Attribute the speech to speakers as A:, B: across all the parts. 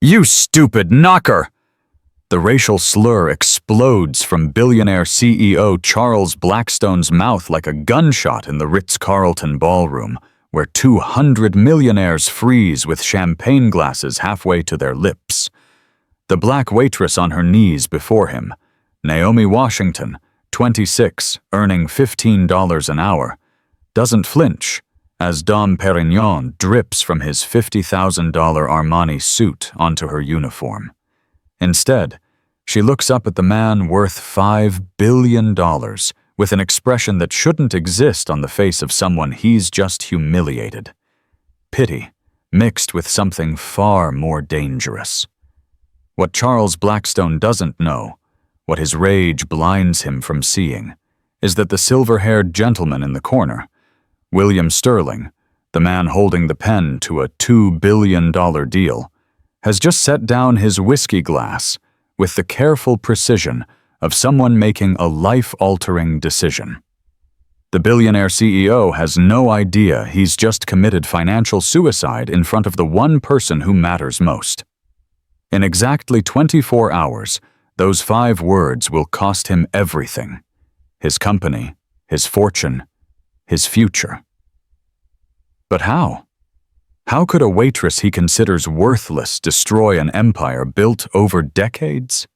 A: You stupid knocker! The racial slur explodes from billionaire CEO Charles Blackstone's mouth like a gunshot in the Ritz-Carlton ballroom, where 200 millionaires freeze with champagne glasses halfway to their lips. The black waitress on her knees before him, Naomi Washington, 26, earning $15 an hour, doesn't flinch as Dom Perignon drips from his $50,000 Armani suit onto her uniform. Instead, she looks up at the man worth $5 billion with an expression that shouldn't exist on the face of someone he's just humiliated. Pity, mixed with something far more dangerous. What Charles Blackstone doesn't know, what his rage blinds him from seeing, is that the silver-haired gentleman in the corner, William Sterling, the man holding the pen to a $2 billion deal, has just set down his whiskey glass with the careful precision of someone making a life-altering decision. The billionaire CEO has no idea he's just committed financial suicide in front of the one person who matters most. In exactly 24 hours, those 5 words will cost him everything: his company, his fortune, his future. But how? How could a waitress he considers worthless destroy an empire built over decades?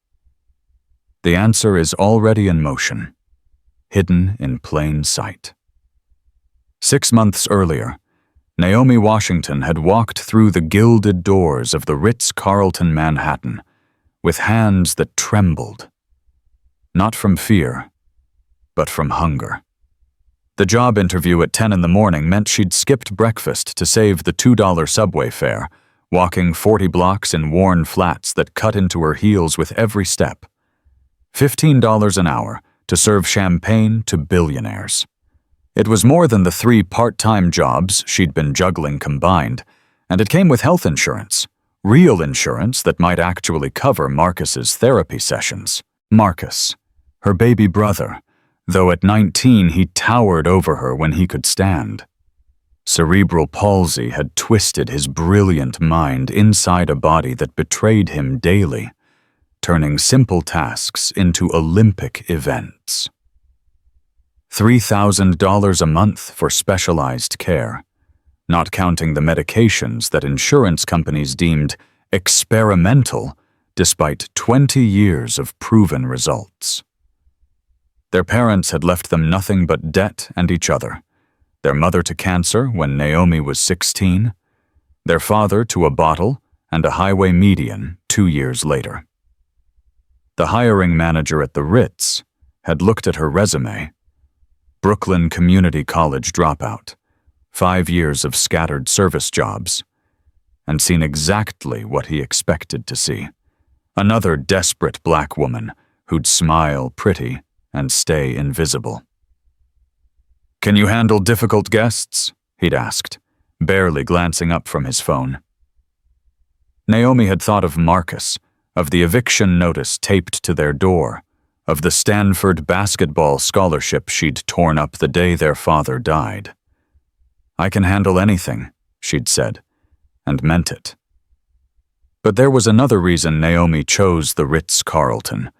A: The answer is already in motion, hidden in plain sight. 6 months earlier, Naomi Washington had walked through the gilded doors of the Ritz-Carlton Manhattan with hands that trembled, not from fear, but from hunger. The job interview at 10 in the morning meant she'd skipped breakfast to save the $2 subway fare, walking 40 blocks in worn flats that cut into her heels with every step. $15 an hour to serve champagne to billionaires. It was more than the 3 part-time jobs she'd been juggling combined, and it came with health insurance, real insurance that might actually cover Marcus's therapy sessions. Marcus, her baby brother, though at 19 he towered over her when he could stand. Cerebral palsy had twisted his brilliant mind inside a body that betrayed him daily, turning simple tasks into Olympic events. $3,000 a month for specialized care, not counting the medications that insurance companies deemed experimental despite 20 years of proven results. Their parents had left them nothing but debt and each other, their mother to cancer when Naomi was 16, their father to a bottle and a highway median 2 years later. The hiring manager at the Ritz had looked at her resume: Brooklyn Community College dropout, 5 years of scattered service jobs, and seen exactly what he expected to see: another desperate black woman who'd smile pretty and stay invisible. "Can you handle difficult guests?" he'd asked, barely glancing up from his phone. Naomi had thought of Marcus, of the eviction notice taped to their door, of the Stanford basketball scholarship she'd torn up the day their father died. "I can handle anything," she'd said, and meant it. But there was another reason Naomi chose the Ritz-Carlton,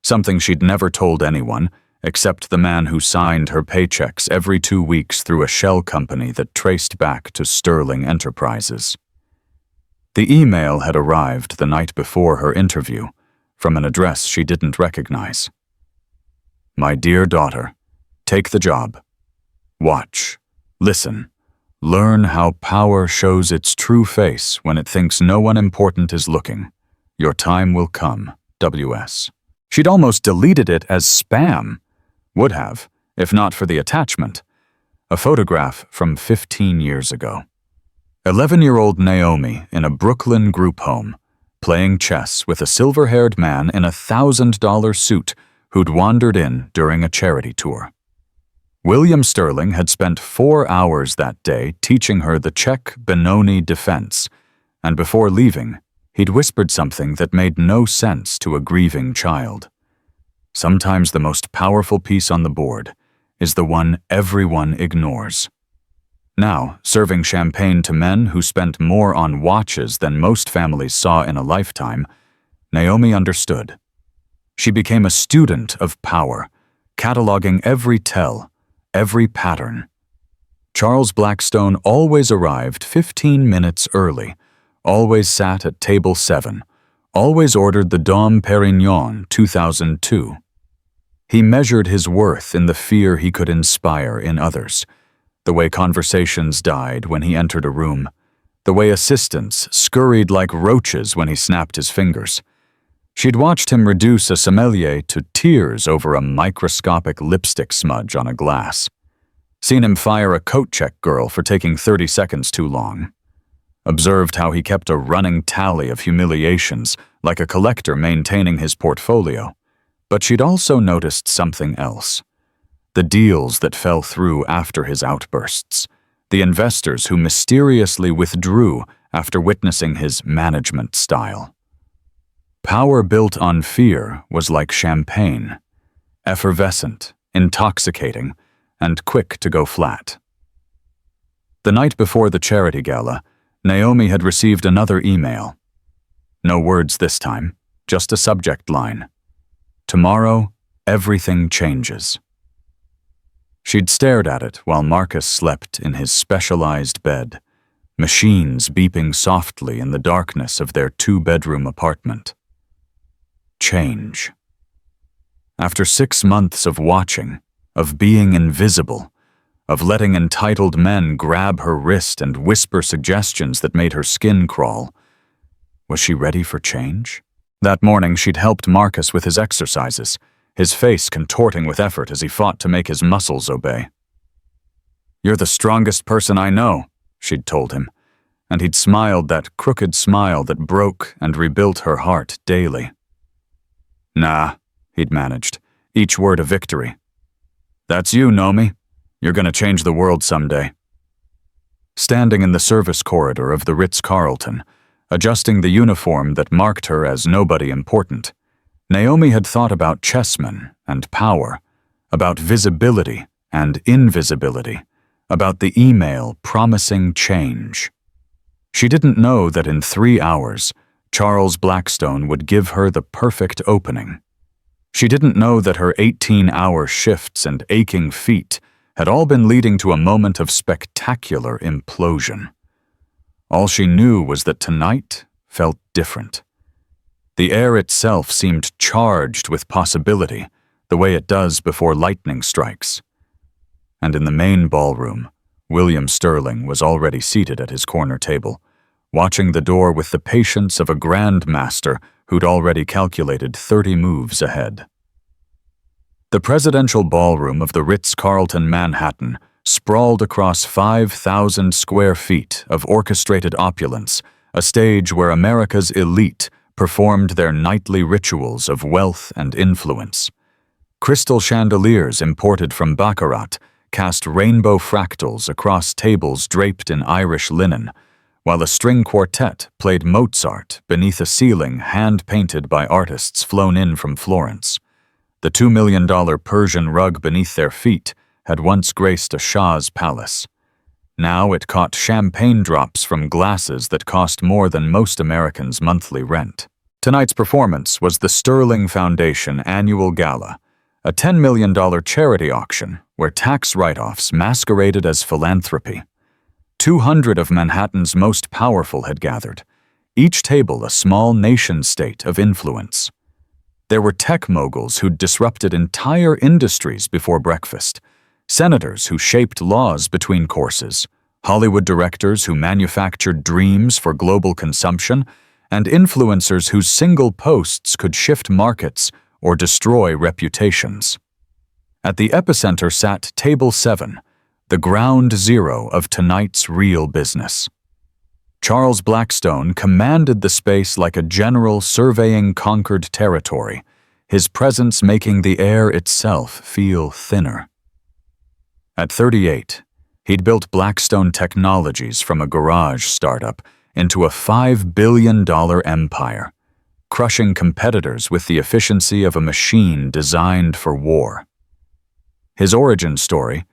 A: something she'd never told anyone except the man who signed her paychecks every 2 weeks through a shell company that traced back to Sterling Enterprises. The email had arrived the night before her interview, from an address she didn't recognize. "My dear daughter, take the job. Watch, listen, learn how power shows its true face when it thinks no one important is looking. Your time will come, W.S." She'd almost deleted it as spam. Would have, if not for the attachment. A photograph from 15 years ago. 11-year-old Naomi in a Brooklyn group home, playing chess with a silver-haired man in a $1,000 suit who'd wandered in during a charity tour. William Sterling had spent 4 hours that day teaching her the Czech Benoni defense, and before leaving, he'd whispered something that made no sense to a grieving child. Sometimes the most powerful piece on the board is the one everyone ignores. Now, serving champagne to men who spent more on watches than most families saw in a lifetime, Naomi understood. She became a student of power, cataloging every tell, every pattern. Charles Blackstone always arrived 15 minutes early, always sat at table 7, always ordered the Dom Perignon 2002. He measured his worth in the fear he could inspire in others, the way conversations died when he entered a room, the way assistants scurried like roaches when he snapped his fingers. She'd watched him reduce a sommelier to tears over a microscopic lipstick smudge on a glass. Seen him fire a coat check girl for taking 30 seconds too long. Observed how he kept a running tally of humiliations, like a collector maintaining his portfolio. But she'd also noticed something else. The deals that fell through after his outbursts. The investors who mysteriously withdrew after witnessing his management style. Power built on fear was like champagne. Effervescent, intoxicating, and quick to go flat. The night before the charity gala, Naomi had received another email. No words this time, just a subject line. Tomorrow, everything changes. She'd stared at it while Marcus slept in his specialized bed, machines beeping softly in the darkness of their 2-bedroom apartment. Change. After 6 months of watching, of being invisible, of letting entitled men grab her wrist and whisper suggestions that made her skin crawl, was she ready for change? That morning she'd helped Marcus with his exercises, his face contorting with effort as he fought to make his muscles obey. "You're the strongest person I know," she'd told him, and he'd smiled that crooked smile that broke and rebuilt her heart daily. "Nah," he'd managed, each word a victory. "That's you, Nomi. You're gonna change the world someday." Standing in the service corridor of the Ritz-Carlton, adjusting the uniform that marked her as nobody important, Naomi had thought about chessmen and power, about visibility and invisibility, about the email promising change. She didn't know that in 3 hours, Charles Blackstone would give her the perfect opening. She didn't know that her 18-hour shifts and aching feet had all been leading to a moment of spectacular implosion. All she knew was that tonight felt different. The air itself seemed charged with possibility, the way it does before lightning strikes. And in the main ballroom, William Sterling was already seated at his corner table, watching the door with the patience of a grandmaster who'd already calculated 30 moves ahead. The presidential ballroom of the Ritz-Carlton Manhattan sprawled across 5,000 square feet of orchestrated opulence, a stage where America's elite performed their nightly rituals of wealth and influence. Crystal chandeliers imported from Baccarat cast rainbow fractals across tables draped in Irish linen, while a string quartet played Mozart beneath a ceiling hand-painted by artists flown in from Florence. The $2 million Persian rug beneath their feet had once graced a Shah's palace. Now it caught champagne drops from glasses that cost more than most Americans' monthly rent. Tonight's performance was the Sterling Foundation Annual Gala, a $10 million charity auction where tax write-offs masqueraded as philanthropy. 200 of Manhattan's most powerful had gathered, each table a small nation-state of influence. There were tech moguls who'd disrupted entire industries before breakfast, senators who shaped laws between courses, Hollywood directors who manufactured dreams for global consumption, and influencers whose single posts could shift markets or destroy reputations. At the epicenter sat Table 7, the ground zero of tonight's real business. Charles Blackstone commanded the space like a general surveying conquered territory, his presence making the air itself feel thinner. At 38, he'd built Blackstone Technologies from a garage startup into a $5 billion empire, crushing competitors with the efficiency of a machine designed for war. His origin story,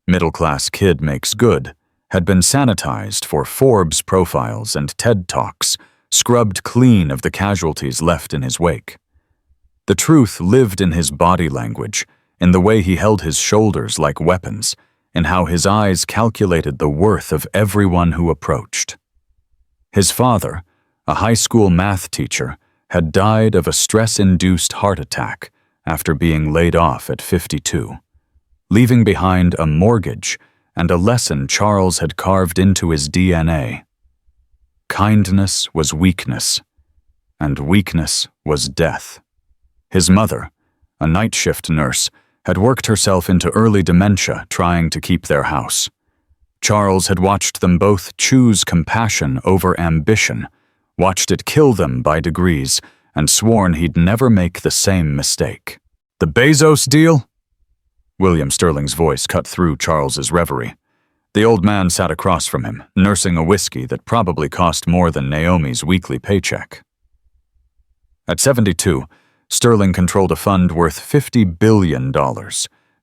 A: middle-class kid makes good, had been sanitized for Forbes profiles and TED Talks, scrubbed clean of the casualties left in his wake. The truth lived in his body language, in the way he held his shoulders like weapons, in how his eyes calculated the worth of everyone who approached. His father, a high school math teacher, had died of a stress-induced heart attack after being laid off at 52, leaving behind a mortgage and a lesson Charles had carved into his DNA. Kindness was weakness, and weakness was death. His mother, a night shift nurse, had worked herself into early dementia trying to keep their house. Charles had watched them both choose compassion over ambition, watched it kill them by degrees, and sworn he'd never make the same mistake. "The Bezos deal?" William Sterling's voice cut through Charles's reverie. The old man sat across from him, nursing a whiskey that probably cost more than Naomi's weekly paycheck. At 72, Sterling controlled a fund worth $50 billion,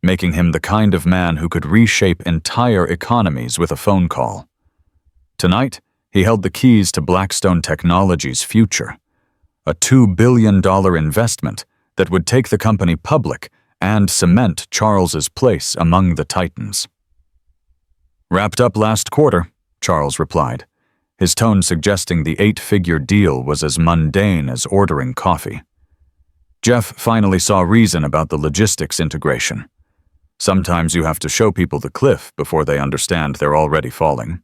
A: making him the kind of man who could reshape entire economies with a phone call. Tonight, he held the keys to Blackstone Technology's future, a $2 billion investment that would take the company public and cement Charles's place among the titans. "Wrapped up last quarter," Charles replied, his tone suggesting the 8-figure deal was as mundane as ordering coffee. Jeff finally saw reason about the logistics integration. Sometimes you have to show people the cliff before they understand they're already falling.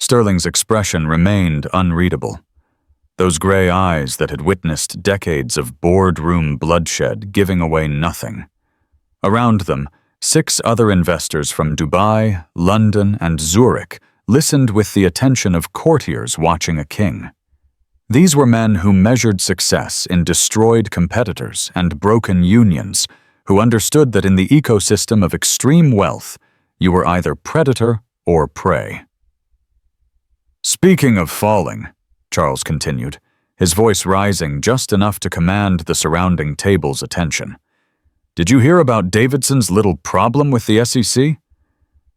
A: Sterling's expression remained unreadable. Those gray eyes that had witnessed decades of boardroom bloodshed giving away nothing. Around them, 6 other investors from Dubai, London, and Zurich listened with the attention of courtiers watching a king. These were men who measured success in destroyed competitors and broken unions, who understood that in the ecosystem of extreme wealth, you were either predator or prey. "Speaking of falling," Charles continued, his voice rising just enough to command the surrounding table's attention. "Did you hear about Davidson's little problem with the SEC?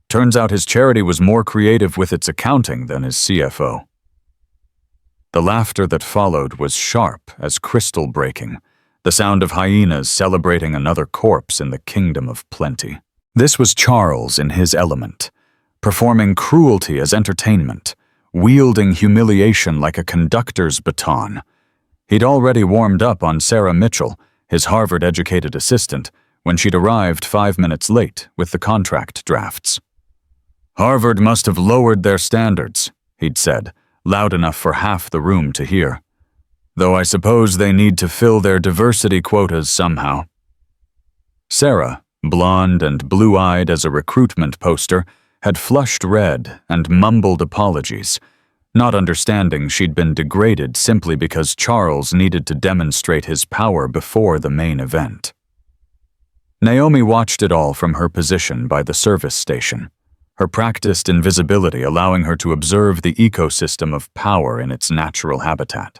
A: Turns out his charity was more creative with its accounting than his CFO. The laughter that followed was sharp as crystal breaking, the sound of hyenas celebrating another corpse in the kingdom of plenty. This was Charles in his element, performing cruelty as entertainment, wielding humiliation like a conductor's baton. He'd already warmed up on Sarah Mitchell, his Harvard-educated assistant, when she'd arrived 5 minutes late with the contract drafts. "Harvard must have lowered their standards," he'd said, loud enough for half the room to hear. "Though I suppose they need to fill their diversity quotas somehow." Sarah, blonde and blue-eyed as a recruitment poster, had flushed red and mumbled apologies, not understanding she'd been degraded simply because Charles needed to demonstrate his power before the main event. Naomi watched it all from her position by the service station, her practiced invisibility allowing her to observe the ecosystem of power in its natural habitat.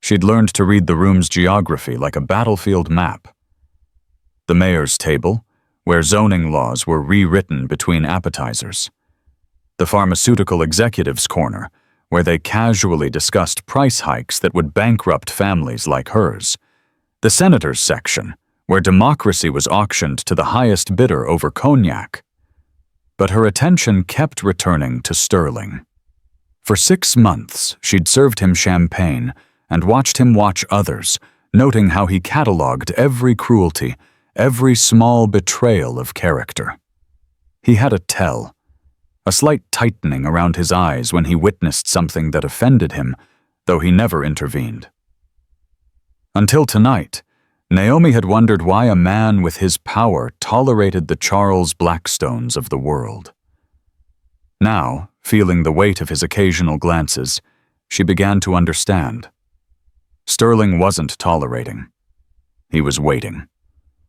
A: She'd learned to read the room's geography like a battlefield map. The mayor's table, where zoning laws were rewritten between appetizers. The pharmaceutical executives' corner, where they casually discussed price hikes that would bankrupt families like hers. The senators' section, where democracy was auctioned to the highest bidder over cognac. But her attention kept returning to Sterling. For 6 months, she'd served him champagne and watched him watch others, noting how he cataloged every cruelty, every small betrayal of character. He had a tell, a slight tightening around his eyes when he witnessed something that offended him, though he never intervened. Until tonight, Naomi had wondered why a man with his power tolerated the Charles Blackstones of the world. Now, feeling the weight of his occasional glances, she began to understand. Sterling wasn't tolerating. He was waiting.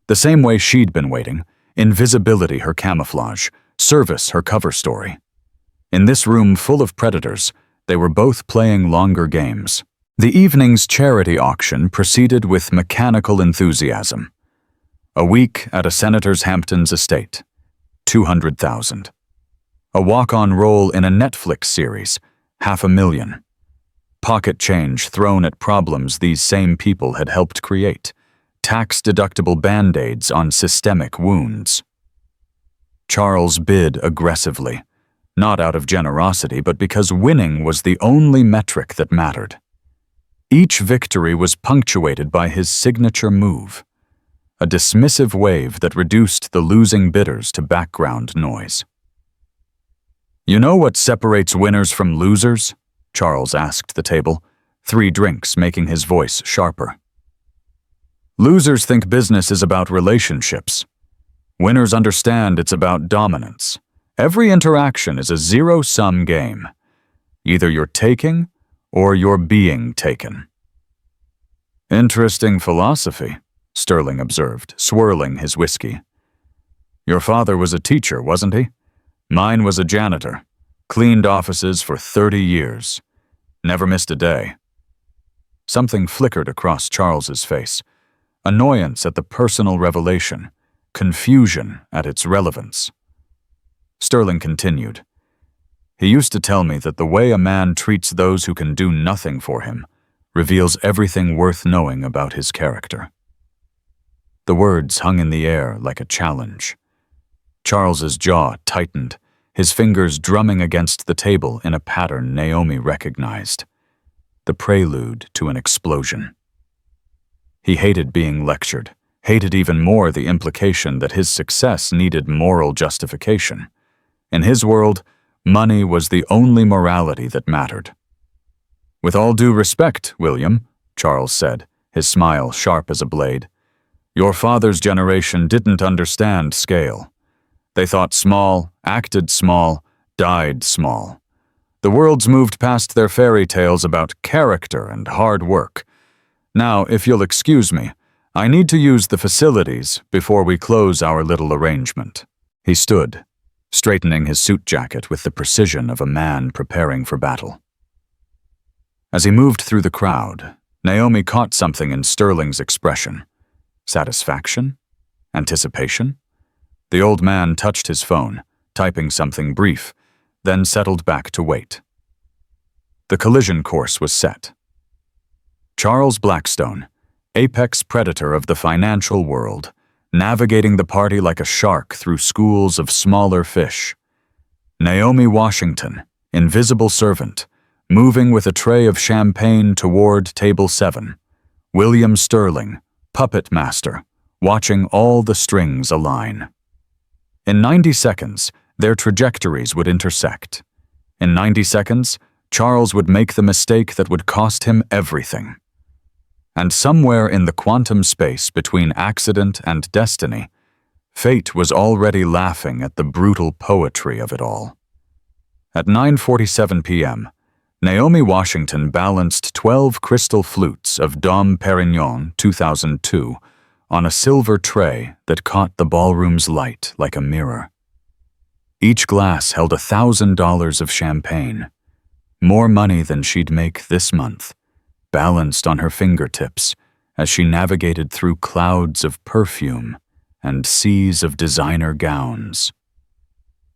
A: The same way she'd been waiting, invisibility her camouflage, service her cover story. In this room full of predators, they were both playing longer games. The evening's charity auction proceeded with mechanical enthusiasm. A week at a senator's Hamptons estate, $200,000. A walk-on role in a Netflix series, $500,000. Pocket change thrown at problems these same people had helped create. Tax-deductible band-aids on systemic wounds. Charles bid aggressively, not out of generosity, but because winning was the only metric that mattered. Each victory was punctuated by his signature move, a dismissive wave that reduced the losing bidders to background noise. "You know what separates winners from losers?" Charles asked the table, 3 drinks making his voice sharper. "Losers think business is about relationships. Winners understand it's about dominance. Every interaction is a zero-sum game. Either you're taking or you're being taken." "Interesting philosophy," Sterling observed, swirling his whiskey. "Your father was a teacher, wasn't he? Mine was a janitor. Cleaned offices for 30 years. Never missed a day." Something flickered across Charles's face. Annoyance at the personal revelation, confusion at its relevance. Sterling continued. "He used to tell me that the way a man treats those who can do nothing for him reveals everything worth knowing about his character." The words hung in the air like a challenge. Charles's jaw tightened, his fingers drumming against the table in a pattern Naomi recognized. The prelude to an explosion. He hated being lectured, hated even more the implication that his success needed moral justification. In his world, money was the only morality that mattered. "With all due respect, William," Charles said, his smile sharp as a blade, "your father's generation didn't understand scale. They thought small, acted small, died small. The world's moved past their fairy tales about character and hard work. Now, if you'll excuse me, I need to use the facilities before we close our little arrangement." He stood, straightening his suit jacket with the precision of a man preparing for battle. As he moved through the crowd, Naomi caught something in Sterling's expression. Satisfaction? Anticipation? The old man touched his phone, typing something brief, then settled back to wait. The collision course was set. Charles Blackstone, apex predator of the financial world, navigating the party like a shark through schools of smaller fish. Naomi Washington, invisible servant, moving with a tray of champagne toward table 7. William Sterling, puppet master, watching all the strings align. In 90 seconds, their trajectories would intersect. In 90 seconds, Charles would make the mistake that would cost him everything. And somewhere in the quantum space between accident and destiny, fate was already laughing at the brutal poetry of it all. At 9:47 p.m., Naomi Washington balanced 12 crystal flutes of Dom Perignon 2002 on a silver tray that caught the ballroom's light like a mirror. Each glass held $1,000 of champagne, more money than she'd make this month, balanced on her fingertips as she navigated through clouds of perfume and seas of designer gowns.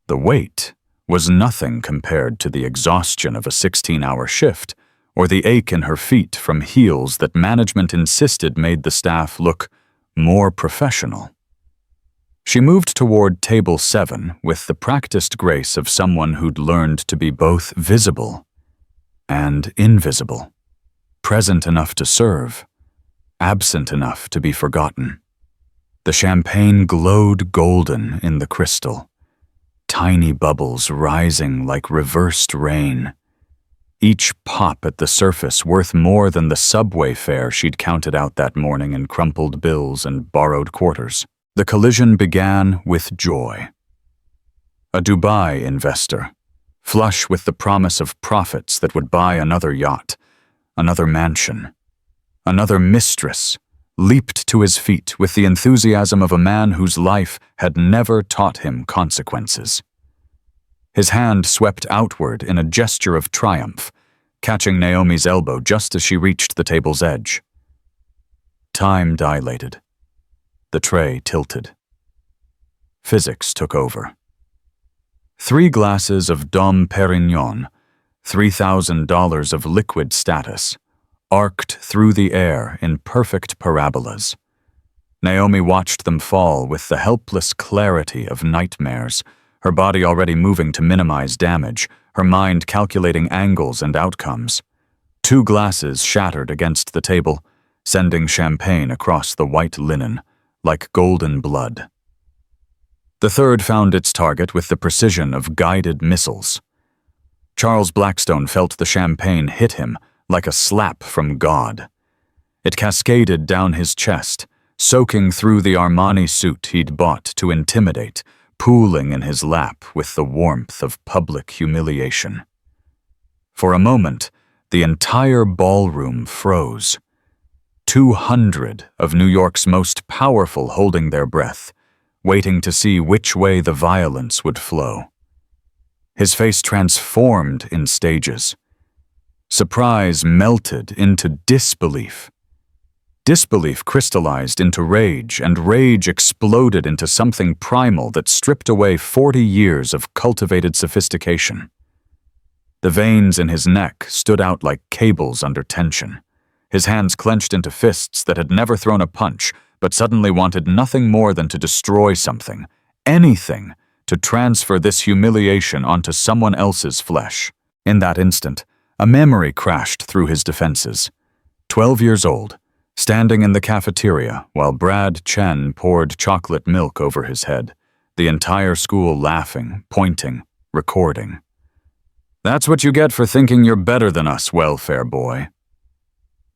A: The weight was nothing compared to the exhaustion of a 16-hour shift or the ache in her feet from heels that management insisted made the staff look more professional. She moved toward table 7 with the practiced grace of someone who'd learned to be both visible and invisible, present enough to serve, absent enough to be forgotten. The champagne glowed golden in the crystal, tiny bubbles rising like reversed rain, each pop at the surface worth more than the subway fare she'd counted out that morning in crumpled bills and borrowed quarters. The collision began with joy. A Dubai investor, flush with the promise of profits that would buy another yacht, another mansion, another mistress, leaped to his feet with the enthusiasm of a man whose life had never taught him consequences. His hand swept outward in a gesture of triumph, catching Naomi's elbow just as she reached the table's edge. Time dilated. The tray tilted. Physics took over. 3 glasses of Dom Perignon, $3,000 of liquid status, arced through the air in perfect parabolas. Naomi watched them fall with the helpless clarity of nightmares, her body already moving to minimize damage, her mind calculating angles and outcomes. 2 glasses shattered against the table, sending champagne across the white linen, like golden blood. The third found its target with the precision of guided missiles. Charles Blackstone felt the champagne hit him like a slap from God. It cascaded down his chest, soaking through the Armani suit he'd bought to intimidate, pooling in his lap with the warmth of public humiliation. For a moment, the entire ballroom froze. 200 of New York's most powerful holding their breath, waiting to see which way the violence would flow. His face transformed in stages. Surprise melted into disbelief. Disbelief crystallized into rage, and rage exploded into something primal that stripped away 40 years of cultivated sophistication. The veins in his neck stood out like cables under tension. His hands clenched into fists that had never thrown a punch, but suddenly wanted nothing more than to destroy something, anything, to transfer this humiliation onto someone else's flesh. In that instant, a memory crashed through his defenses. 12 years old, standing in the cafeteria while Brad Chen poured chocolate milk over his head, the entire school laughing, pointing, recording. "That's what you get for thinking you're better than us, welfare boy."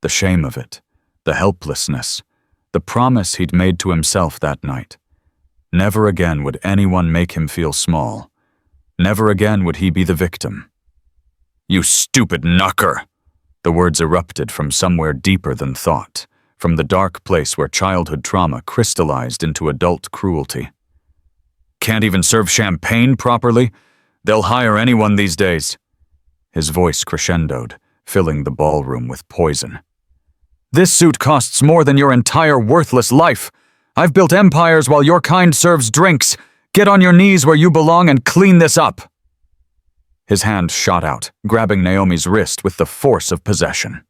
A: The shame of it, the helplessness, the promise he'd made to himself that night. Never again would anyone make him feel small. Never again would he be the victim. "You stupid knucker!" The words erupted from somewhere deeper than thought, from the dark place where childhood trauma crystallized into adult cruelty. "Can't even serve champagne properly? They'll hire anyone these days." His voice crescendoed, filling the ballroom with poison. "This suit costs more than your entire worthless life. I've built empires while your kind serves drinks. Get on your knees where you belong and clean this up." His hand shot out, grabbing Naomi's wrist with the force of possession.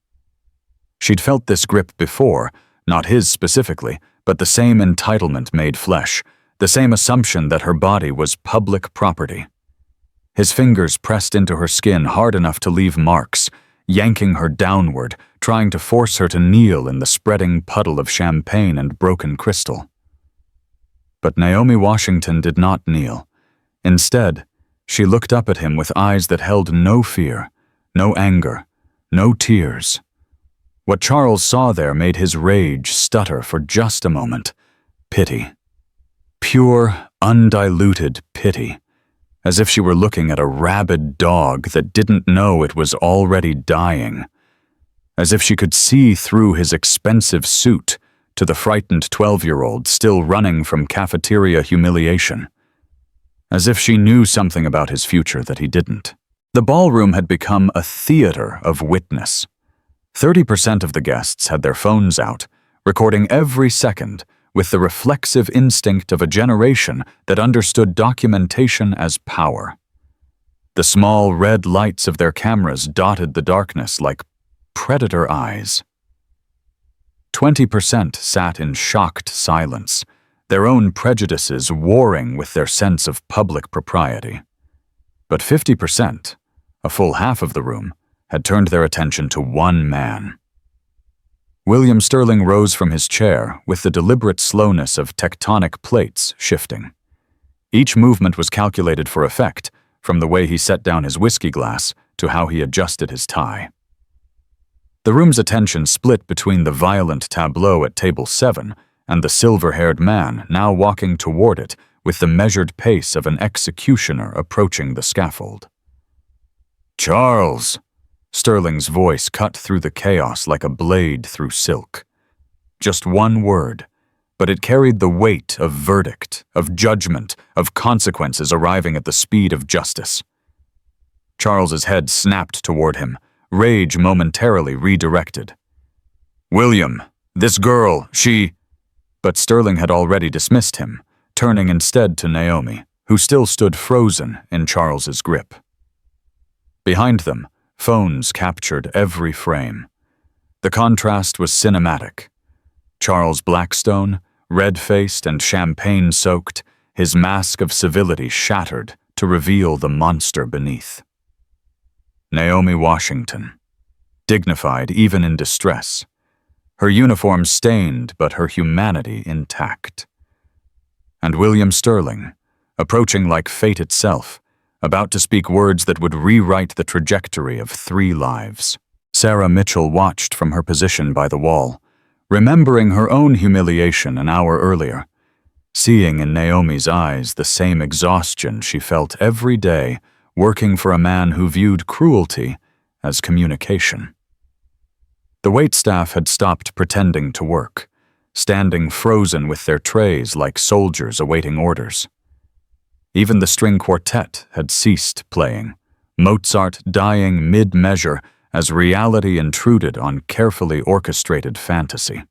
A: She'd felt this grip before, not his specifically, but the same entitlement made flesh, the same assumption that her body was public property. His fingers pressed into her skin hard enough to leave marks, yanking her downward, trying to force her to kneel in the spreading puddle of champagne and broken crystal. But Naomi Washington did not kneel. Instead, she looked up at him with eyes that held no fear, no anger, no tears. What Charles saw there made his rage stutter for just a moment. Pity. Pure, undiluted pity. As if she were looking at a rabid dog that didn't know it was already dying. As if she could see through his expensive suit to the frightened 12-year-old still running from cafeteria humiliation. As if she knew something about his future that he didn't. The ballroom had become a theater of witness. 30% of the guests had their phones out, recording every second with the reflexive instinct of a generation that understood documentation as power. The small red lights of their cameras dotted the darkness like predator eyes. 20% sat in shocked silence, their own prejudices warring with their sense of public propriety. But 50%, a full half of the room, had turned their attention to one man. William Sterling rose from his chair with the deliberate slowness of tectonic plates shifting. Each movement was calculated for effect, from the way he set down his whiskey glass to how he adjusted his tie. The room's attention split between the violent tableau at table 7 and the silver-haired man now walking toward it with the measured pace of an executioner approaching the scaffold. "Charles!" Sterling's voice cut through the chaos like a blade through silk. Just one word, but it carried the weight of verdict, of judgment, of consequences arriving at the speed of justice. Charles's head snapped toward him, rage momentarily redirected. "William, this girl, she—" But Sterling had already dismissed him, turning instead to Naomi, who still stood frozen in Charles's grip. Behind them, phones captured every frame. The contrast was cinematic. Charles Blackstone, red-faced and champagne-soaked, his mask of civility shattered to reveal the monster beneath. Naomi Washington, dignified even in distress, her uniform stained but her humanity intact. And William Sterling, approaching like fate itself, about to speak words that would rewrite the trajectory of 3 lives. Sarah Mitchell watched from her position by the wall, remembering her own humiliation an hour earlier, seeing in Naomi's eyes the same exhaustion she felt every day working for a man who viewed cruelty as communication. The waitstaff had stopped pretending to work, standing frozen with their trays like soldiers awaiting orders. Even the string quartet had ceased playing, Mozart dying mid-measure as reality intruded on carefully orchestrated fantasy.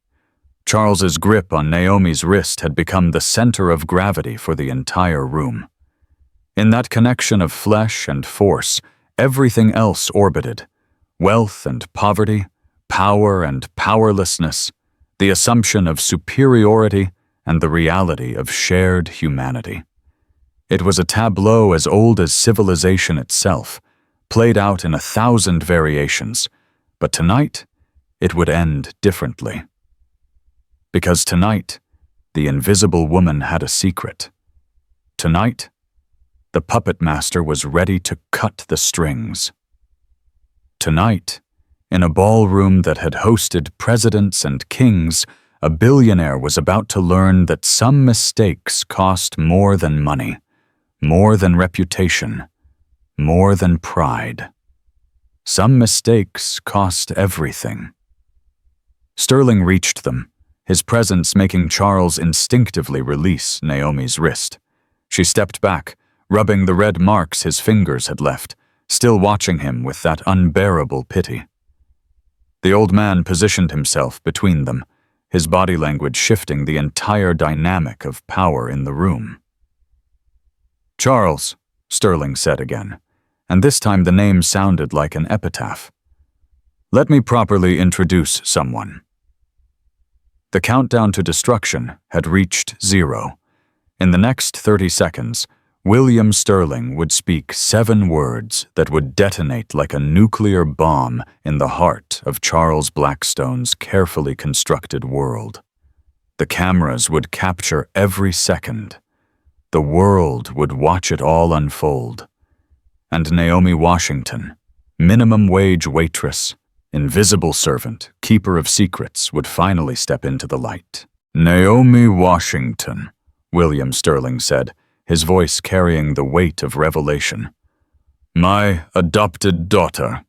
A: Charles's grip on Naomi's wrist had become the center of gravity for the entire room. In that connection of flesh and force, everything else orbited: wealth and poverty, power and powerlessness, the assumption of superiority, and the reality of shared humanity. It was a tableau as old as civilization itself, played out in 1,000 variations, but tonight it would end differently. Because tonight, the invisible woman had a secret. Tonight, the puppet master was ready to cut the strings. Tonight, in a ballroom that had hosted presidents and kings, a billionaire was about to learn that some mistakes cost more than money, more than reputation, more than pride. Some mistakes cost everything. Sterling reached them, his presence making Charles instinctively release Naomi's wrist. She stepped back, rubbing the red marks his fingers had left, still watching him with that unbearable pity. The old man positioned himself between them, his body language shifting the entire dynamic of power in the room. "Charles," Sterling said again, and this time the name sounded like an epitaph. "Let me properly introduce someone." The countdown to destruction had reached 0. In the next 30 seconds, William Sterling would speak 7 words that would detonate like a nuclear bomb in the heart of Charles Blackstone's carefully constructed world. The cameras would capture every second. The world would watch it all unfold. And Naomi Washington, minimum wage waitress, invisible servant, keeper of secrets, would finally step into the light. "Naomi Washington," William Sterling said, his voice carrying the weight of revelation. "My adopted daughter."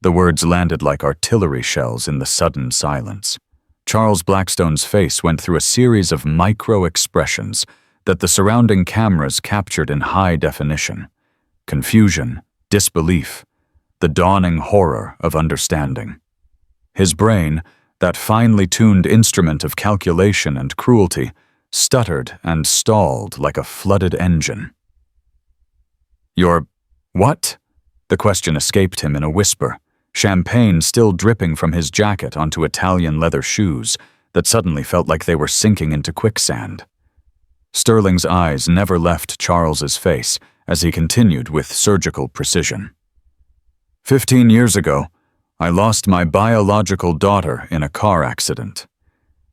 A: The words landed like artillery shells in the sudden silence. Charles Blackstone's face went through a series of micro-expressions that the surrounding cameras captured in high definition: confusion, disbelief, the dawning horror of understanding. His brain, that finely tuned instrument of calculation and cruelty, stuttered and stalled like a flooded engine. "You're... what?" The question escaped him in a whisper, champagne still dripping from his jacket onto Italian leather shoes that suddenly felt like they were sinking into quicksand. Sterling's eyes never left Charles's face as he continued with surgical precision. 15 years ago, I lost my biological daughter in a car accident.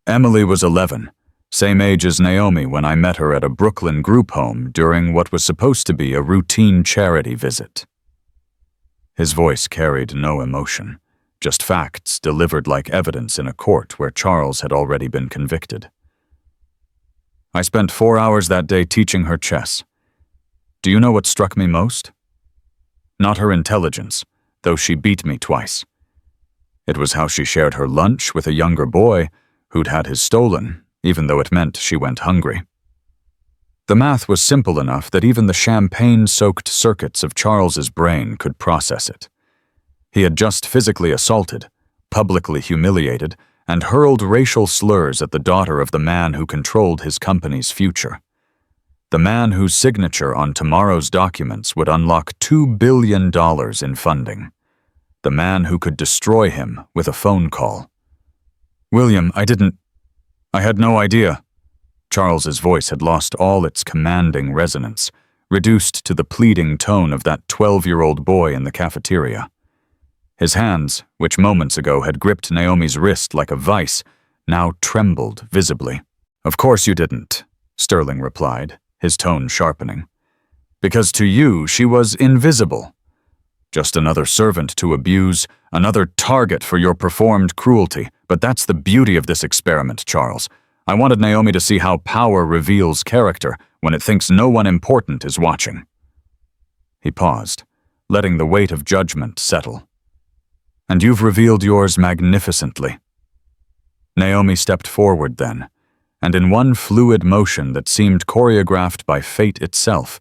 A: Emily was 11, same age as Naomi when I met her at a Brooklyn group home during what was supposed to be a routine charity visit. His voice carried no emotion, just facts delivered like evidence in a court where Charles had already been convicted. I spent 4 hours that day teaching her chess. Do you know what struck me most? Not her intelligence, though she beat me twice. It was how she shared her lunch with a younger boy who'd had his stolen, even though it meant she went hungry. The math was simple enough that even the champagne-soaked circuits of Charles's brain could process it. He had just physically assaulted, publicly humiliated, and hurled racial slurs at the daughter of the man who controlled his company's future. The man whose signature on tomorrow's documents would unlock $2 billion in funding. The man who could destroy him with a phone call. "William, I had no idea." Charles's voice had lost all its commanding resonance, reduced to the pleading tone of that 12-year-old boy in the cafeteria. His hands, which moments ago had gripped Naomi's wrist like a vice, now trembled visibly. "Of course you didn't," Sterling replied, his tone sharpening. "Because to you she was invisible. Just another servant to abuse, another target for your performed cruelty. But that's the beauty of this experiment, Charles. I wanted Naomi to see how power reveals character when it thinks no one important is watching." He paused, letting the weight of judgment settle. "And you've revealed yours magnificently." Naomi stepped forward then, and in one fluid motion that seemed choreographed by fate itself,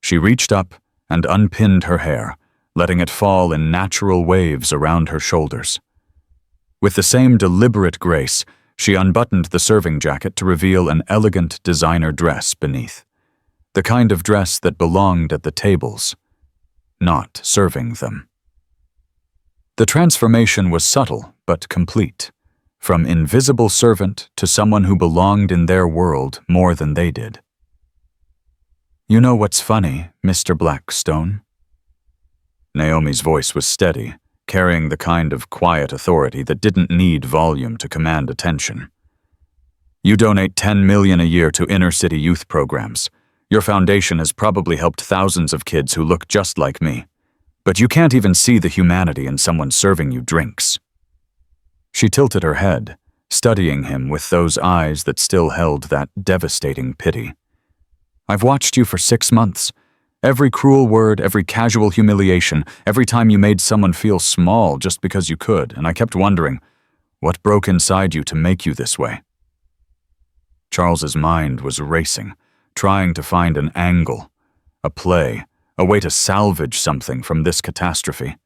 A: she reached up and unpinned her hair, letting it fall in natural waves around her shoulders. With the same deliberate grace, she unbuttoned the serving jacket to reveal an elegant designer dress beneath. The kind of dress that belonged at the tables, not serving them. The transformation was subtle but complete, from invisible servant to someone who belonged in their world more than they did. "You know what's funny, Mr. Blackstone?" Naomi's voice was steady, carrying the kind of quiet authority that didn't need volume to command attention. "You donate $10 million a year to inner-city youth programs. Your foundation has probably helped thousands of kids who look just like me. But you can't even see the humanity in someone serving you drinks." She tilted her head, studying him with those eyes that still held that devastating pity. "I've watched you for 6 months. Every cruel word, every casual humiliation, every time you made someone feel small just because you could, and I kept wondering, what broke inside you to make you this way?" Charles's mind was racing, trying to find an angle, a play, a way to salvage something from this catastrophe.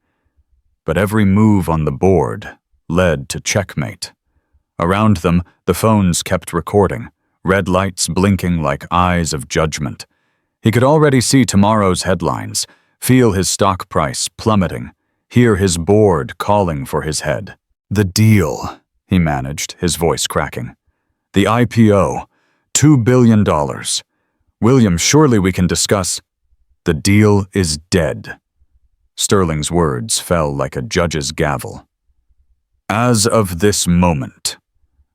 A: But every move on the board led to checkmate. Around them, the phones kept recording, red lights blinking like eyes of judgment. He could already see tomorrow's headlines, feel his stock price plummeting, hear his board calling for his head. "The deal," he managed, his voice cracking. "The IPO, $2 billion. William, surely we can discuss—" "The deal is dead." Sterling's words fell like a judge's gavel. "As of this moment,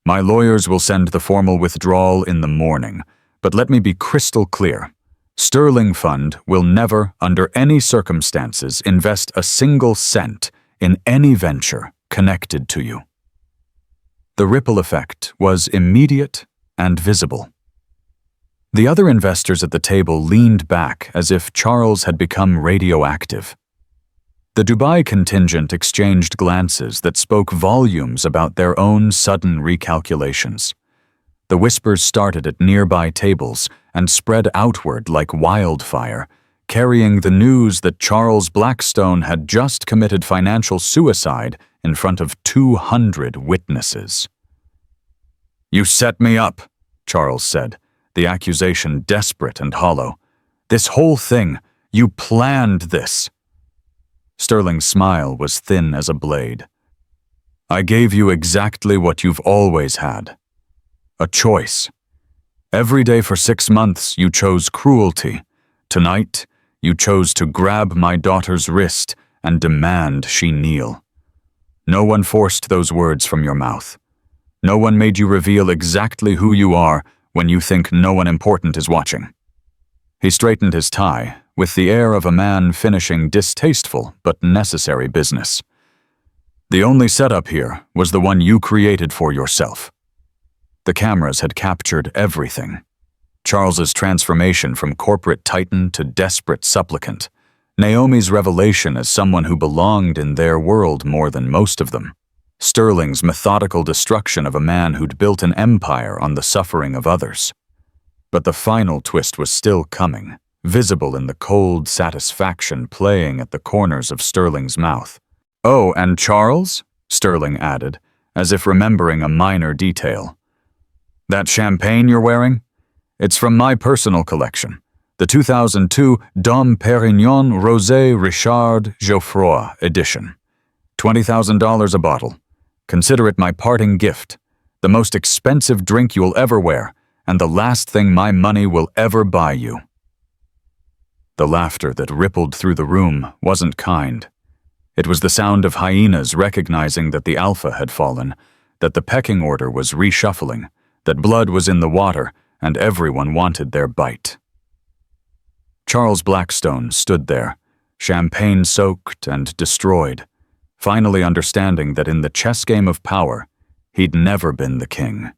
A: my lawyers will send the formal withdrawal in the morning, but let me be crystal clear. Sterling Fund will never, under any circumstances, invest a single cent in any venture connected to you." The ripple effect was immediate and visible. The other investors at the table leaned back as if Charles had become radioactive. The Dubai contingent exchanged glances that spoke volumes about their own sudden recalculations. The whispers started at nearby tables and spread outward like wildfire, carrying the news that Charles Blackstone had just committed financial suicide in front of 200 witnesses. "You set me up," Charles said, the accusation desperate and hollow. "This whole thing, you planned this." Sterling's smile was thin as a blade. "I gave you exactly what you've always had. A choice. Every day for 6 months you chose cruelty. Tonight, you chose to grab my daughter's wrist and demand she kneel. No one forced those words from your mouth. No one made you reveal exactly who you are when you think no one important is watching." He straightened his tie, with the air of a man finishing distasteful but necessary business. "The only setup here was the one you created for yourself." The cameras had captured everything. Charles's transformation from corporate titan to desperate supplicant. Naomi's revelation as someone who belonged in their world more than most of them. Sterling's methodical destruction of a man who'd built an empire on the suffering of others. But the final twist was still coming, visible in the cold satisfaction playing at the corners of Sterling's mouth. "Oh, and Charles?" Sterling added, as if remembering a minor detail. "That champagne you're wearing? It's from my personal collection, the 2002 Dom Pérignon Rosé Richard Geoffroy edition. $20,000 a bottle. Consider it my parting gift, the most expensive drink you'll ever wear, and the last thing my money will ever buy you." The laughter that rippled through the room wasn't kind. It was the sound of hyenas recognizing that the alpha had fallen, that the pecking order was reshuffling, that blood was in the water, and everyone wanted their bite. Charles Blackstone stood there, champagne-soaked and destroyed, finally understanding that in the chess game of power, he'd never been the king.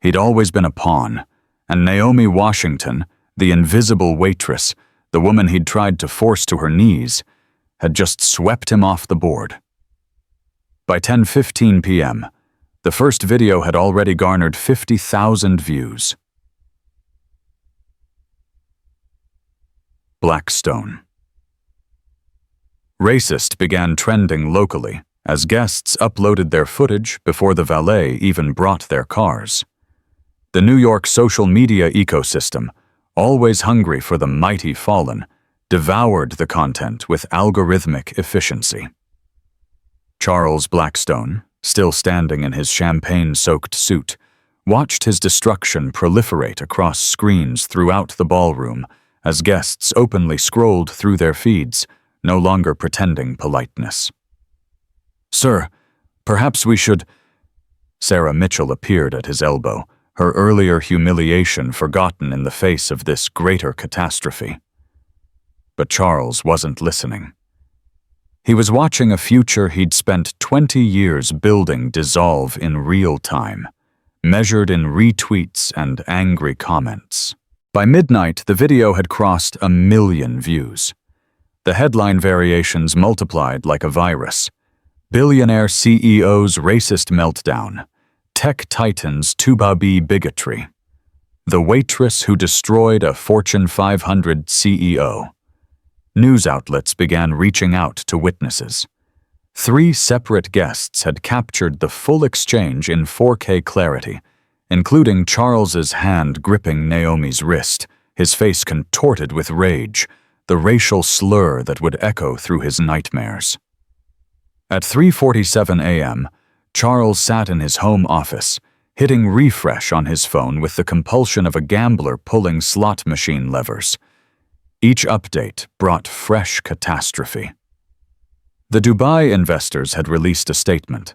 A: He'd always been a pawn, and Naomi Washington, the invisible waitress, the woman he'd tried to force to her knees, had just swept him off the board. By 10:15 p.m., the first video had already garnered 50,000 views. Blackstone. Racist began trending locally as guests uploaded their footage before the valet even brought their cars. The New York social media ecosystem, always hungry for the mighty fallen, devoured the content with algorithmic efficiency. Charles Blackstone, still standing in his champagne-soaked suit, watched his destruction proliferate across screens throughout the ballroom as guests openly scrolled through their feeds, no longer pretending politeness. "Sir, perhaps we should—" Sarah Mitchell appeared at his elbow, her earlier humiliation forgotten in the face of this greater catastrophe. But Charles wasn't listening. He was watching a future he'd spent 20 years building dissolve in real time, measured in retweets and angry comments. By midnight, the video had crossed 1 million views. The headline variations multiplied like a virus. Billionaire CEO's racist meltdown. Tech titans Tubabi bigotry. The waitress who destroyed a Fortune 500 CEO. News outlets began reaching out to witnesses. 3 separate guests had captured the full exchange in 4K clarity, including Charles's hand gripping Naomi's wrist, his face contorted with rage, the racial slur that would echo through his nightmares. At 3:47 a.m., Charles sat in his home office, hitting refresh on his phone with the compulsion of a gambler pulling slot machine levers. Each update brought fresh catastrophe. The Dubai investors had released a statement.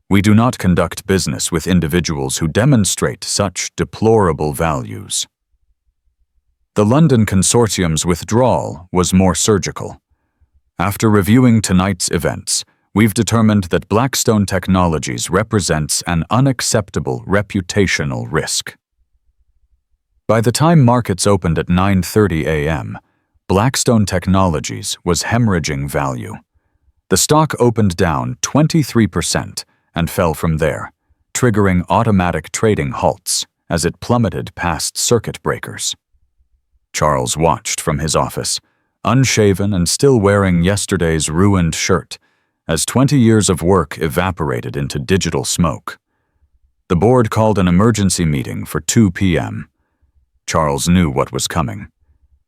A: "We do not conduct business with individuals who demonstrate such deplorable values." The London consortium's withdrawal was more surgical. "After reviewing tonight's events, we've determined that Blackstone Technologies represents an unacceptable reputational risk." By the time markets opened at 9:30 a.m., Blackstone Technologies was hemorrhaging value. The stock opened down 23% and fell from there, triggering automatic trading halts as it plummeted past circuit breakers. Charles watched from his office, unshaven and still wearing yesterday's ruined shirt, as 20 years of work evaporated into digital smoke. The board called an emergency meeting for 2 p.m. Charles knew what was coming,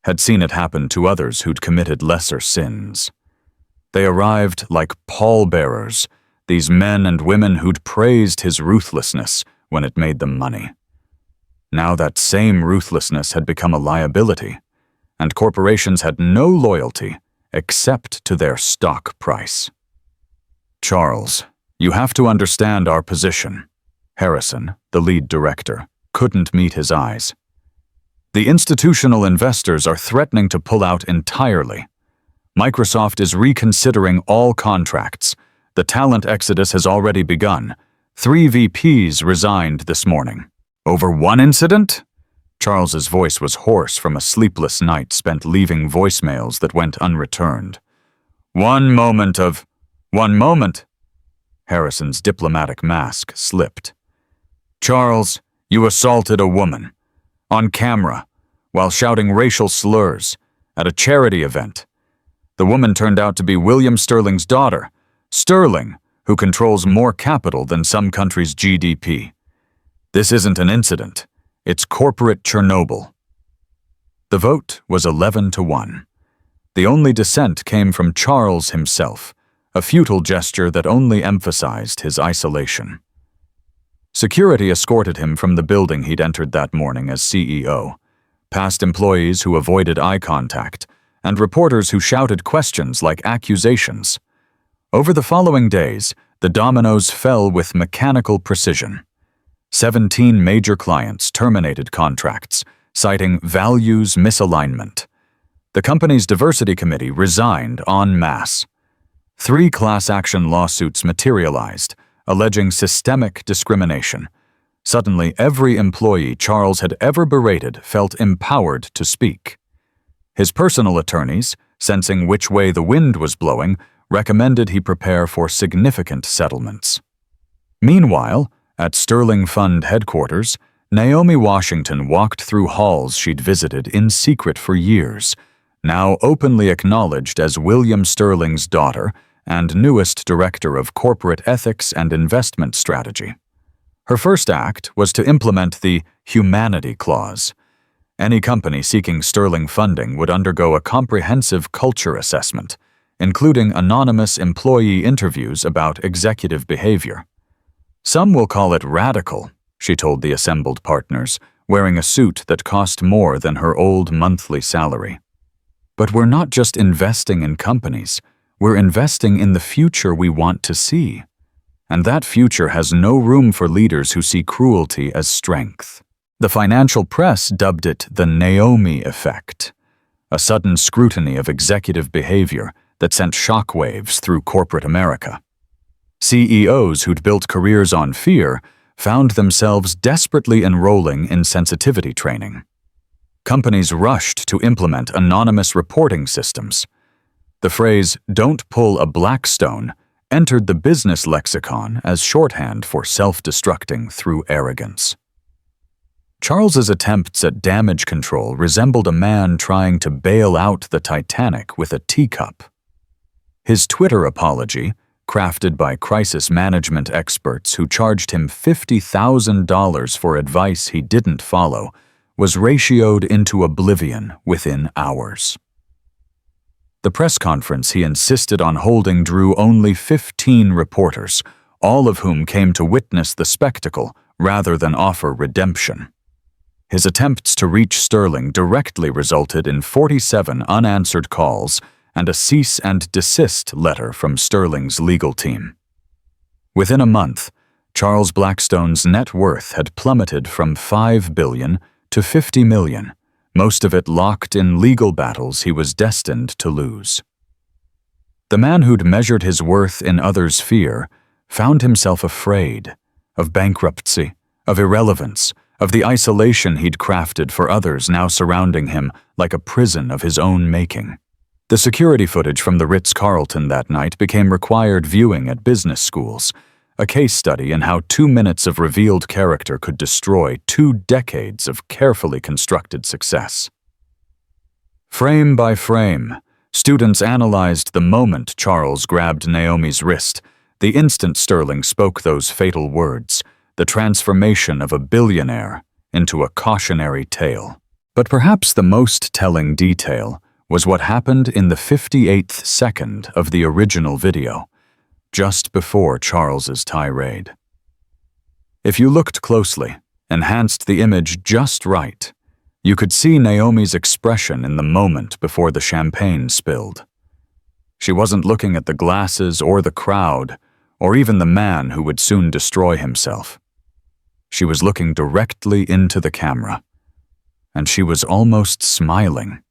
A: had seen it happen to others who'd committed lesser sins. They arrived like pallbearers, these men and women who'd praised his ruthlessness when it made them money. Now that same ruthlessness had become a liability, and corporations had no loyalty except to their stock price. "Charles, you have to understand our position." Harrison, the lead director, couldn't meet his eyes. "The institutional investors are threatening to pull out entirely. Microsoft is reconsidering all contracts. The talent exodus has already begun. 3 VPs resigned this morning." "Over one incident?" Charles's voice was hoarse from a sleepless night spent leaving voicemails that went unreturned. One moment." Harrison's diplomatic mask slipped. "Charles, you assaulted a woman. On camera, while shouting racial slurs, at a charity event. The woman turned out to be William Sterling's daughter, Sterling, who controls more capital than some countries' GDP. This isn't an incident. It's corporate Chernobyl. The vote was 11-1. The only dissent came from Charles himself, a futile gesture that only emphasized his isolation. Security escorted him from the building he'd entered that morning as CEO, past employees who avoided eye contact, and reporters who shouted questions like accusations. Over the following days, the dominoes fell with mechanical precision. 17 major clients terminated contracts, citing values misalignment. The company's diversity committee resigned en masse. 3 class action lawsuits materialized, alleging systemic discrimination. Suddenly, every employee Charles had ever berated felt empowered to speak. His personal attorneys, sensing which way the wind was blowing, recommended he prepare for significant settlements. Meanwhile, at Sterling Fund headquarters, Naomi Washington walked through halls she'd visited in secret for years, now openly acknowledged as William Sterling's daughter and newest director of corporate ethics and investment strategy. Her first act was to implement the Humanity Clause. Any company seeking Sterling funding would undergo a comprehensive culture assessment, including anonymous employee interviews about executive behavior. Some will call it radical, she told the assembled partners, wearing a suit that cost more than her old monthly salary. But we're not just investing in companies, we're investing in the future we want to see. And that future has no room for leaders who see cruelty as strength. The financial press dubbed it the Naomi effect, a sudden scrutiny of executive behavior that sent shockwaves through corporate America. CEOs who'd built careers on fear found themselves desperately enrolling in sensitivity training. Companies rushed to implement anonymous reporting systems. The phrase, "don't pull a Blackstone," entered the business lexicon as shorthand for self-destructing through arrogance. Charles's attempts at damage control resembled a man trying to bail out the Titanic with a teacup. His Twitter apology, crafted by crisis management experts who charged him $50,000 for advice he didn't follow, was ratioed into oblivion within hours. The press conference he insisted on holding drew only 15 reporters, all of whom came to witness the spectacle rather than offer redemption. His attempts to reach Sterling directly resulted in 47 unanswered calls and a cease and desist letter from Sterling's legal team. Within a month, Charles Blackstone's net worth had plummeted from $5 billion to $50 million, most of it locked in legal battles he was destined to lose. The man who'd measured his worth in others' fear found himself afraid of bankruptcy, of irrelevance, of the isolation he'd crafted for others now surrounding him like a prison of his own making. The security footage from the Ritz-Carlton that night became required viewing at business schools, a case study in how 2 minutes of revealed character could destroy 2 decades of carefully constructed success. Frame by frame, students analyzed the moment Charles grabbed Naomi's wrist, the instant Sterling spoke those fatal words, the transformation of a billionaire into a cautionary tale. But perhaps the most telling detail was what happened in the 58th second of the original video, just before Charles's tirade. If you looked closely, enhanced the image just right, you could see Naomi's expression in the moment before the champagne spilled. She wasn't looking at the glasses or the crowd, or even the man who would soon destroy himself. She was looking directly into the camera, and she was almost smiling.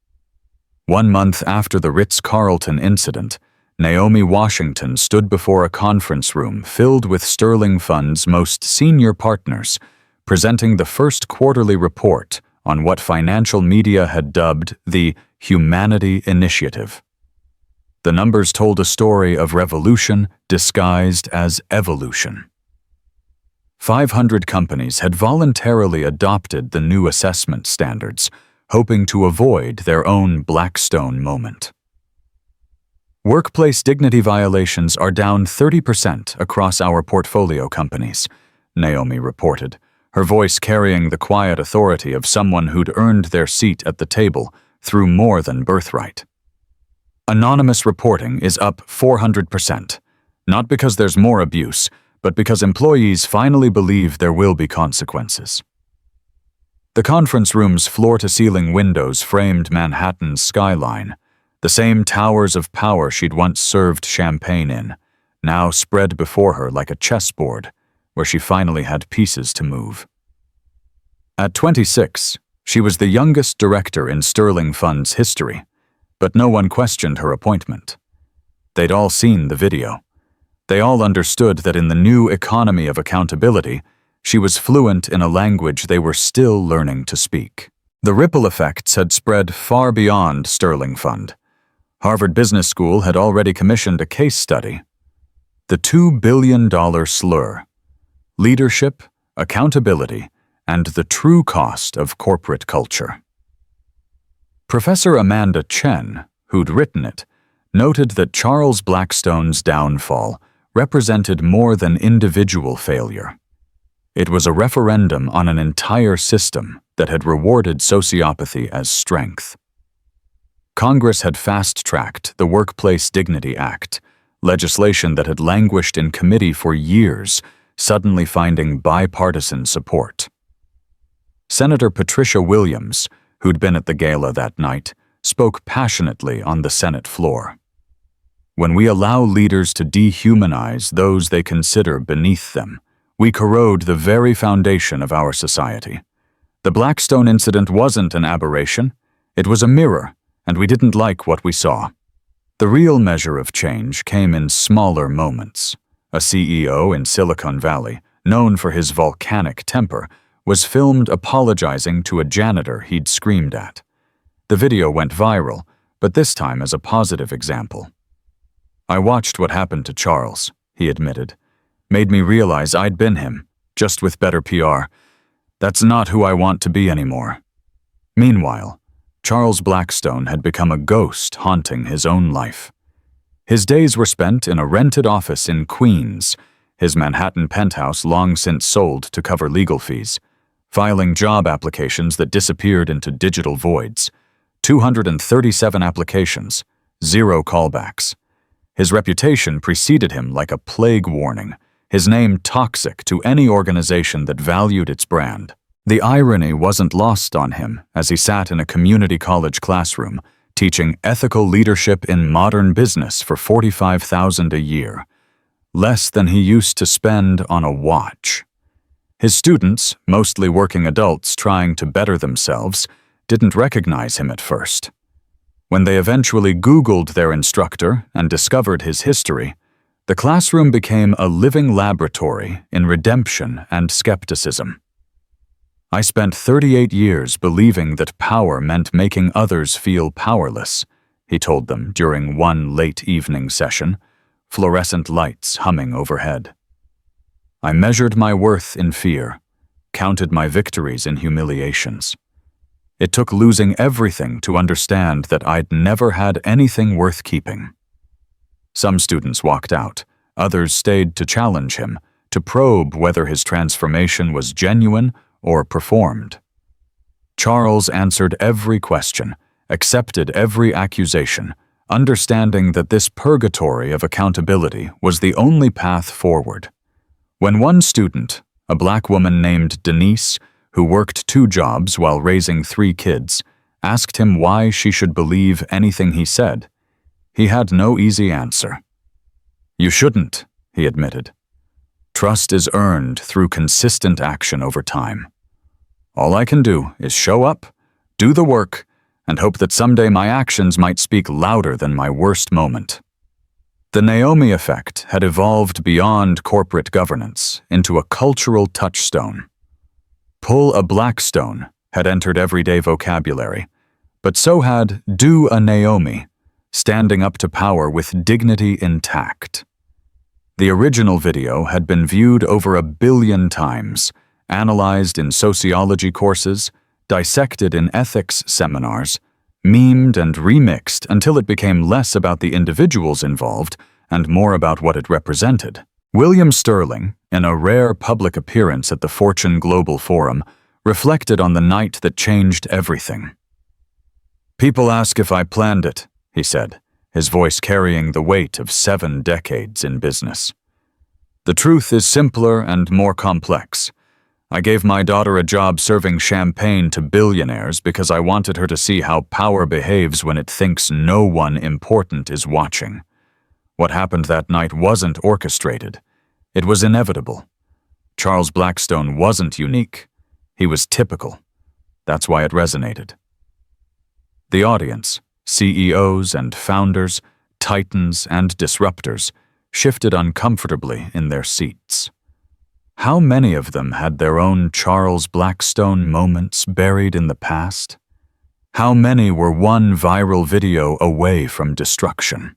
A: 1 month after the Ritz-Carlton incident, Naomi Washington stood before a conference room filled with Sterling Fund's most senior partners, presenting the first quarterly report on what financial media had dubbed the Humanity Initiative. The numbers told a story of revolution disguised as evolution. 500 companies had voluntarily adopted the new assessment standards, hoping to avoid their own Blackstone moment. Workplace dignity violations are down 30% across our portfolio companies, Naomi reported, her voice carrying the quiet authority of someone who'd earned their seat at the table through more than birthright. Anonymous reporting is up 400%, not because there's more abuse, but because employees finally believe there will be consequences. The conference room's floor-to-ceiling windows framed Manhattan's skyline, the same towers of power she'd once served champagne in, now spread before her like a chessboard, where she finally had pieces to move. At 26, she was the youngest director in Sterling Fund's history, but no one questioned her appointment. They'd all seen the video. They all understood that in the new economy of accountability, she was fluent in a language they were still learning to speak. The ripple effects had spread far beyond Sterling Fund. Harvard Business School had already commissioned a case study. The $2 billion slur: leadership, accountability, and the true cost of corporate culture. Professor Amanda Chen, who'd written it, noted that Charles Blackstone's downfall represented more than individual failure. It was a referendum on an entire system that had rewarded sociopathy as strength. Congress had fast-tracked the Workplace Dignity Act, legislation that had languished in committee for years, suddenly finding bipartisan support. Senator Patricia Williams, who'd been at the gala that night, spoke passionately on the Senate floor. When we allow leaders to dehumanize those they consider beneath them, we corrode the very foundation of our society. The Blackstone incident wasn't an aberration, it was a mirror, and we didn't like what we saw. The real measure of change came in smaller moments. A CEO in Silicon Valley, known for his volcanic temper, was filmed apologizing to a janitor he'd screamed at. The video went viral, but this time as a positive example. "I watched what happened to Charles," he admitted. "Made me realize I'd been him, just with better PR. That's not who I want to be anymore." Meanwhile, Charles Blackstone had become a ghost haunting his own life. His days were spent in a rented office in Queens, his Manhattan penthouse long since sold to cover legal fees, filing job applications that disappeared into digital voids. 237 applications, 0 callbacks. His reputation preceded him like a plague warning, his name toxic to any organization that valued its brand. The irony wasn't lost on him as he sat in a community college classroom, teaching ethical leadership in modern business for $45,000 a year, less than he used to spend on a watch. His students, mostly working adults trying to better themselves, didn't recognize him at first. When they eventually Googled their instructor and discovered his history, the classroom became a living laboratory in redemption and skepticism. "I spent 38 years believing that power meant making others feel powerless," he told them during one late evening session, fluorescent lights humming overhead. "I measured my worth in fear, counted my victories in humiliations. It took losing everything to understand that I'd never had anything worth keeping." Some students walked out, others stayed to challenge him, to probe whether his transformation was genuine or performed. Charles answered every question, accepted every accusation, understanding that this purgatory of accountability was the only path forward. When one student, a black woman named Denise, who worked 2 jobs while raising 3 kids, asked him why she should believe anything he said, he had no easy answer. "You shouldn't," he admitted. "Trust is earned through consistent action over time. All I can do is show up, do the work, and hope that someday my actions might speak louder than my worst moment." The Naomi effect had evolved beyond corporate governance into a cultural touchstone. Pull a Blackstone had entered everyday vocabulary, but so had do a Naomi, standing up to power with dignity intact. The original video had been viewed over 1 billion times, analyzed in sociology courses, dissected in ethics seminars, memed and remixed until it became less about the individuals involved and more about what it represented. William Sterling, in a rare public appearance at the Fortune Global Forum, reflected on the night that changed everything. "People ask if I planned it," he said, his voice carrying the weight of 7 decades in business. "The truth is simpler and more complex. I gave my daughter a job serving champagne to billionaires because I wanted her to see how power behaves when it thinks no one important is watching. What happened that night wasn't orchestrated. It was inevitable. Charles Blackstone wasn't unique. He was typical. That's why it resonated." The audience, CEOs and founders, titans and disruptors, shifted uncomfortably in their seats. How many of them had their own Charles Blackstone moments buried in the past? How many were one viral video away from destruction?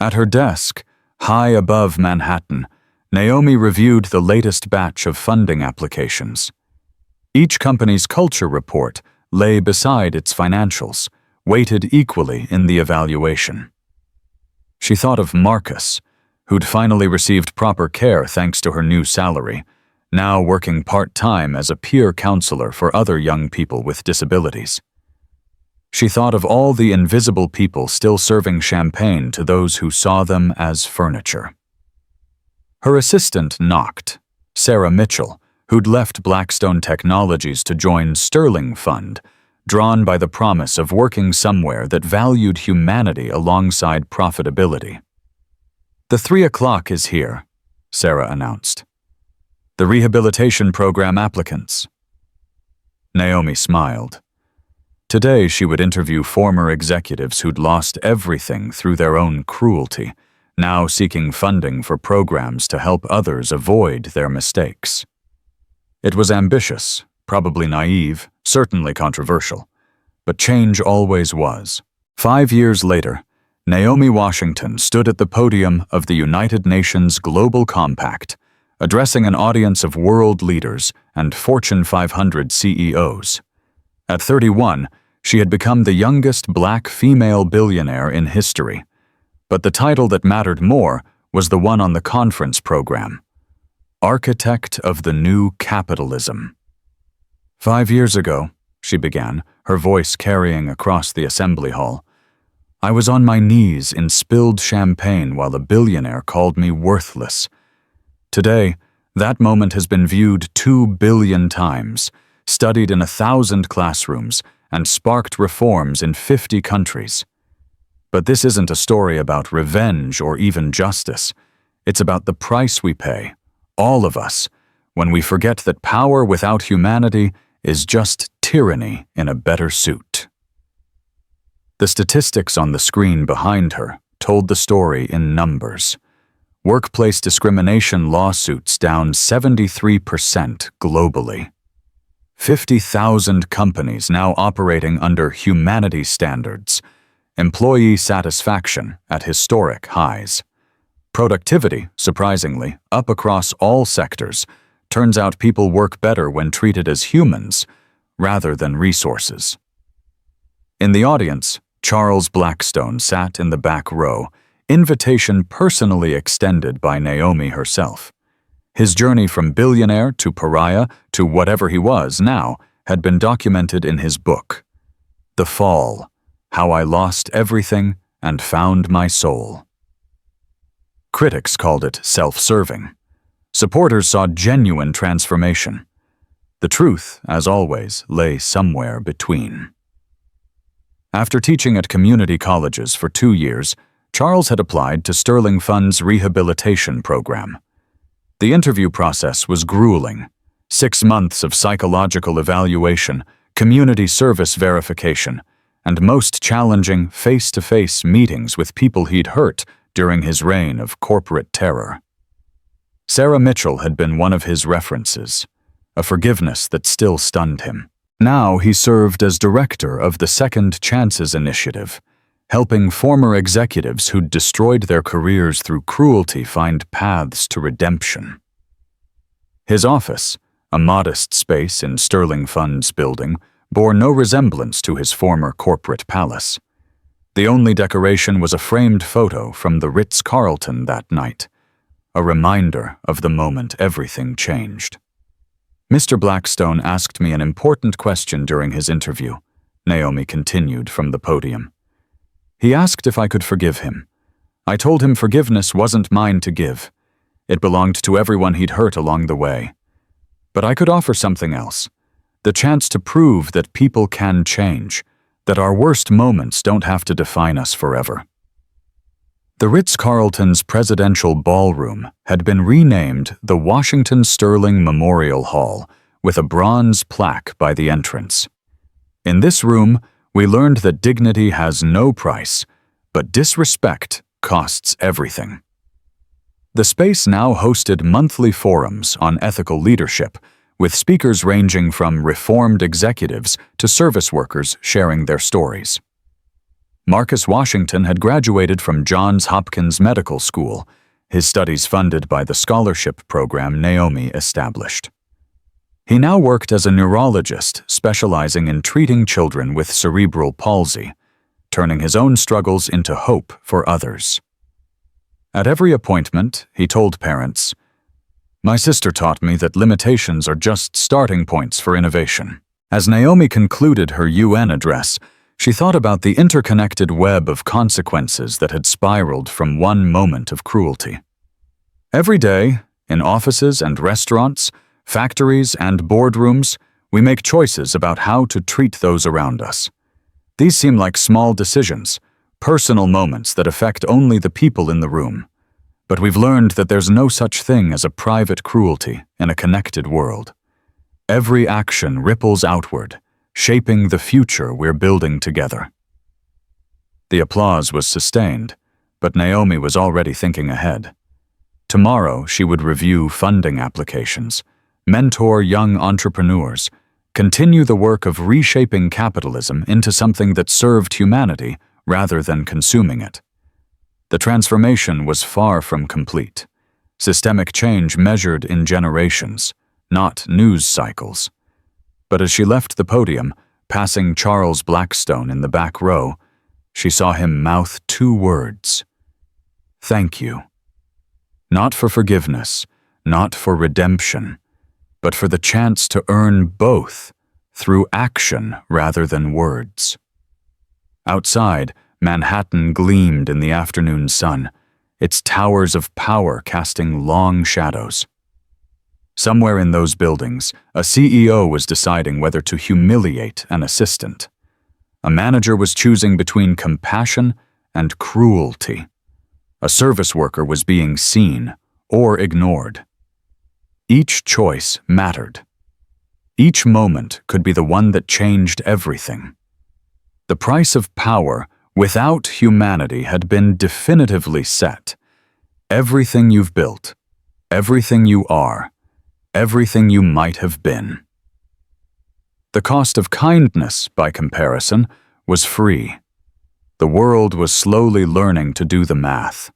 A: At her desk, high above Manhattan, Naomi reviewed the latest batch of funding applications. Each company's culture report lay beside its financials, weighted equally in the evaluation. She thought of Marcus, who'd finally received proper care thanks to her new salary, now working part-time as a peer counselor for other young people with disabilities. She thought of all the invisible people still serving champagne to those who saw them as furniture. Her assistant knocked, Sarah Mitchell, who'd left Blackstone Technologies to join Sterling Fund, drawn by the promise of working somewhere that valued humanity alongside profitability. "The 3 o'clock is here," Sarah announced. "The rehabilitation program applicants." Naomi smiled. Today she would interview former executives who'd lost everything through their own cruelty, now seeking funding for programs to help others avoid their mistakes. It was ambitious, probably naive, certainly controversial, but change always was. 5 years later, Naomi Washington stood at the podium of the United Nations Global Compact, addressing an audience of world leaders and Fortune 500 CEOs. At 31, she had become the youngest black female billionaire in history, but the title that mattered more was the one on the conference program: Architect of the New Capitalism. 5 years ago, she began, her voice carrying across the assembly hall, I was on my knees in spilled champagne while a billionaire called me worthless. Today, that moment has been viewed 2 billion times, studied in 1,000 classrooms, and sparked reforms in 50 countries. But this isn't a story about revenge or even justice. It's about the price we pay, all of us, when we forget that power without humanity is just tyranny in a better suit. The statistics on the screen behind her told the story in numbers. Workplace discrimination lawsuits down 73% globally. 50,000 companies now operating under humanity standards. Employee satisfaction at historic highs. Productivity, surprisingly, up across all sectors. Turns out people work better when treated as humans rather than resources. In the audience, Charles Blackstone sat in the back row, invitation personally extended by Naomi herself. His journey from billionaire to pariah to whatever he was now had been documented in his book, The Fall: How I Lost Everything and Found My Soul. Critics called it self-serving. Supporters saw genuine transformation. The truth, as always, lay somewhere between. After teaching at community colleges for 2 years, Charles had applied to Sterling Fund's rehabilitation program. The interview process was grueling. 6 months of psychological evaluation, community service verification, and most challenging face-to-face meetings with people he'd hurt during his reign of corporate terror. Sarah Mitchell had been one of his references, a forgiveness that still stunned him. Now he served as director of the Second Chances Initiative, helping former executives who'd destroyed their careers through cruelty find paths to redemption. His office, a modest space in Sterling Fund's building, bore no resemblance to his former corporate palace. The only decoration was a framed photo from the Ritz-Carlton that night, a reminder of the moment everything changed. Mr. Blackstone asked me an important question during his interview, Naomi continued from the podium. He asked if I could forgive him. I told him forgiveness wasn't mine to give. It belonged to everyone he'd hurt along the way. But I could offer something else, the chance to prove that people can change, that our worst moments don't have to define us forever. The Ritz-Carlton's presidential ballroom had been renamed the Washington Sterling Memorial Hall, with a bronze plaque by the entrance. In this room, we learned that dignity has no price, but disrespect costs everything. The space now hosted monthly forums on ethical leadership, with speakers ranging from reformed executives to service workers sharing their stories. Marcus Washington had graduated from Johns Hopkins Medical School, his studies funded by the scholarship program Naomi established. He now worked as a neurologist specializing in treating children with cerebral palsy, turning his own struggles into hope for others. At every appointment, he told parents, "My sister taught me that limitations are just starting points for innovation." As Naomi concluded her UN address, she thought about the interconnected web of consequences that had spiraled from one moment of cruelty. Every day, in offices and restaurants, factories and boardrooms, we make choices about how to treat those around us. These seem like small decisions, personal moments that affect only the people in the room. But we've learned that there's no such thing as a private cruelty in a connected world. Every action ripples outward, shaping the future we're building together. The applause was sustained, but Naomi was already thinking ahead. Tomorrow she would review funding applications, mentor young entrepreneurs, continue the work of reshaping capitalism into something that served humanity rather than consuming it. The transformation was far from complete. Systemic change measured in generations, not news cycles. But as she left the podium, passing Charles Blackstone in the back row, she saw him mouth two words: "Thank you." Not for forgiveness, not for redemption, but for the chance to earn both through action rather than words. Outside, Manhattan gleamed in the afternoon sun, its towers of power casting long shadows. Somewhere in those buildings, a CEO was deciding whether to humiliate an assistant. A manager was choosing between compassion and cruelty. A service worker was being seen or ignored. Each choice mattered. Each moment could be the one that changed everything. The price of power without humanity had been definitively set. Everything you've built, everything you are, everything you might have been. The cost of kindness, by comparison, was free. The world was slowly learning to do the math.